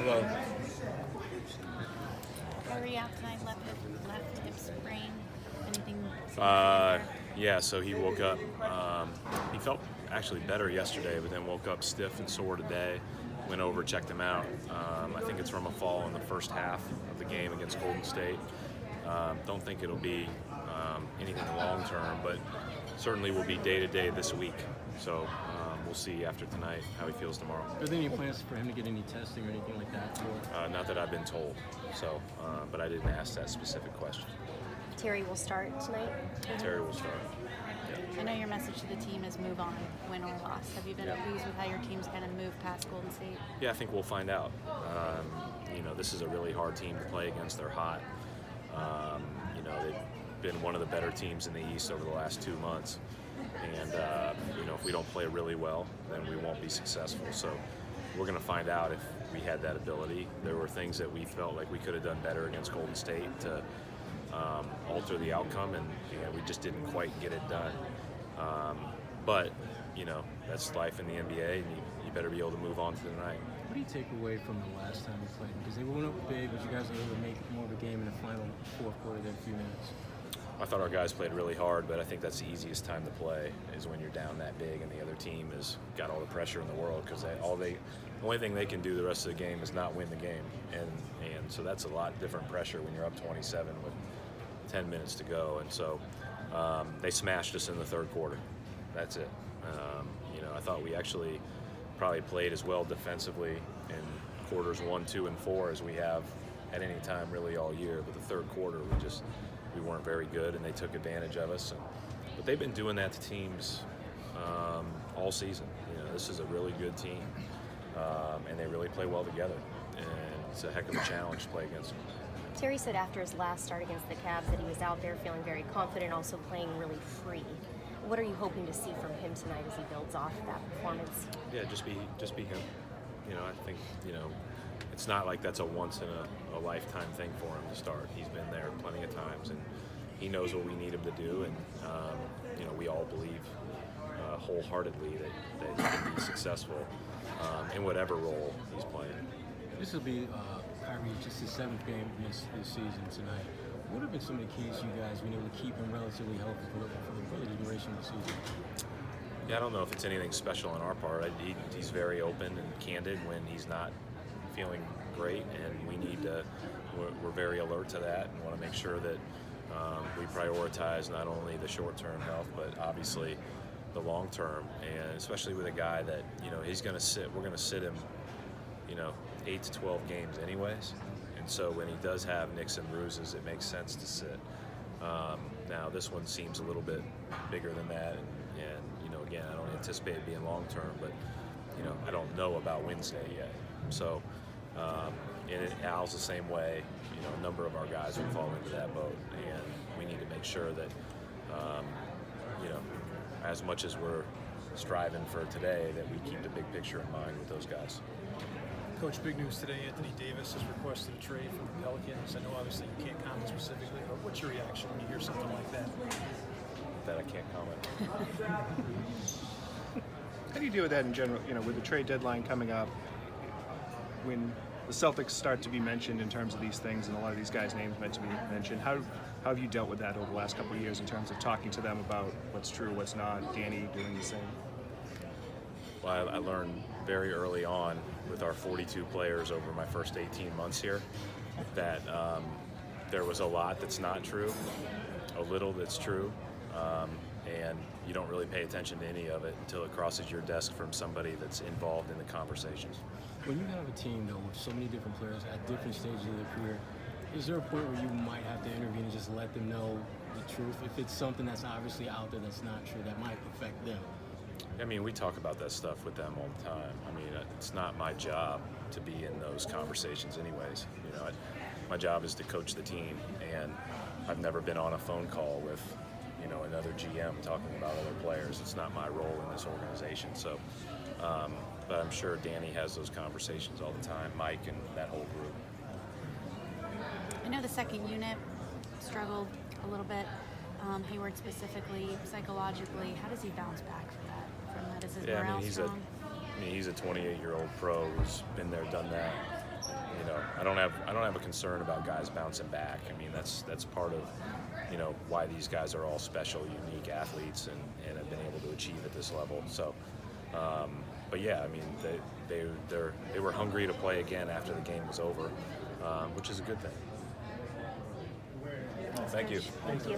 Hello. Kyrie out tonight, left hip sprain. Anything? Yeah, so he woke up. He felt actually better yesterday, but then woke up stiff and sore today. Went over, checked him out. I think it's from a fall in the first half of the game against Golden State. Don't think it'll be anything long term, but certainly will be day to day this week. So we'll see after tonight how he feels tomorrow. Are there any plans for him to get any testing or anything like that? Not that I've been told. So, but I didn't ask that specific question. Terry will start tonight? Terry will start. Yeah. I know your message to the team is move on, win or loss. Have you been pleased with how your team's kind of moved past Golden State? Yeah, I think we'll find out. This is a really hard team to play against. They're hot. They've been one of the better teams in the East over the last 2 months. And, if we don't play really well, then we won't be successful. So we're going to find out if we had that ability. There were things that we felt like we could have done better against Golden State to alter the outcome, and we just didn't quite get it done. But that's life in the NBA, and you better be able to move on to the night. What do you take away from the last time you played? Because they went up big, but you guys were able to make more of a game in the final fourth quarter than a few minutes. I thought our guys played really hard, but I think that's the easiest time to play is when you're down that big and the other team has got all the pressure in the world, because the only thing they can do the rest of the game is not win the game, and so that's a lot different pressure when you're up 27 with 10 minutes to go, and so they smashed us in the third quarter. That's it. I thought we actually probably played as well defensively in quarters 1, 2, and 4 as we have at any time really all year, but the third quarter we weren't very good, and they took advantage of us. But they've been doing that to teams all season. This is a really good team, and they really play well together. And it's a heck of a challenge to play against them. Terry said after his last start against the Cavs that he was out there feeling very confident, also playing really free. What are you hoping to see from him tonight as he builds off that performance? Yeah, just be him. I think it's not like that's a once in a lifetime thing for him to start. He's been there plenty of times, and he knows what we need him to do. And we all believe wholeheartedly that he can be successful in whatever role he's playing. This will be Kyrie just his 7th game this season tonight. What have been some of the keys you guys been able to keep him relatively healthy for the duration of the season? Yeah, I don't know if it's anything special on our part. He's very open and candid when he's not feeling great, and we're very alert to that and want to make sure that we prioritize not only the short-term health, but obviously the long-term, and especially with a guy that we're going to sit him 8 to 12 games anyways, and so when he does have nicks and bruises, it makes sense to sit. Now this one seems a little bit bigger than that, and again, I don't anticipate it being long-term, but I don't know about Wednesday yet. So and Al's the same way. A number of our guys will fall into that boat, and we need to make sure that as much as we're striving for today, that we keep the big picture in mind with those guys. Coach, big news today. Anthony Davis has requested a trade from the Pelicans. I know obviously you can't comment specifically, but what's your reaction when you hear something like that? That I can't comment. How do you deal with that in general, with the trade deadline coming up, when the Celtics start to be mentioned in terms of these things and a lot of these guys' names meant to be mentioned? How have you dealt with that over the last couple of years in terms of talking to them about what's true, what's not, Danny doing the same? Well, I learned very early on with our 42 players over my first 18 months here that there was a lot that's not true, a little that's true, and you don't really pay attention to any of it until it crosses your desk from somebody that's involved in the conversations. When you have a team, though, with so many different players at different stages of their career, is there a point where you might have to intervene and just let them know the truth? If it's something that's obviously out there that's not true, that might affect them. I mean, we talk about that stuff with them all the time. I mean, it's not my job to be in those conversations anyways. My job is to coach the team, and I've never been on a phone call with another GM talking about other players. It's not my role in this organization. So, but I'm sure Danny has those conversations all the time, Mike and that whole group. I know the second unit struggled a little bit. Hayward specifically, psychologically, how does he bounce back from that? Is his morale strong? He's a 28-year-old pro who's been there, done that. you know, I don't have a concern about guys bouncing back. I mean, that's part of, you know, why these guys are all special, unique athletes and have been able to achieve at this level. So, but yeah, I mean, they were hungry to play again after the game was over, which is a good thing. Thank you. Thank you.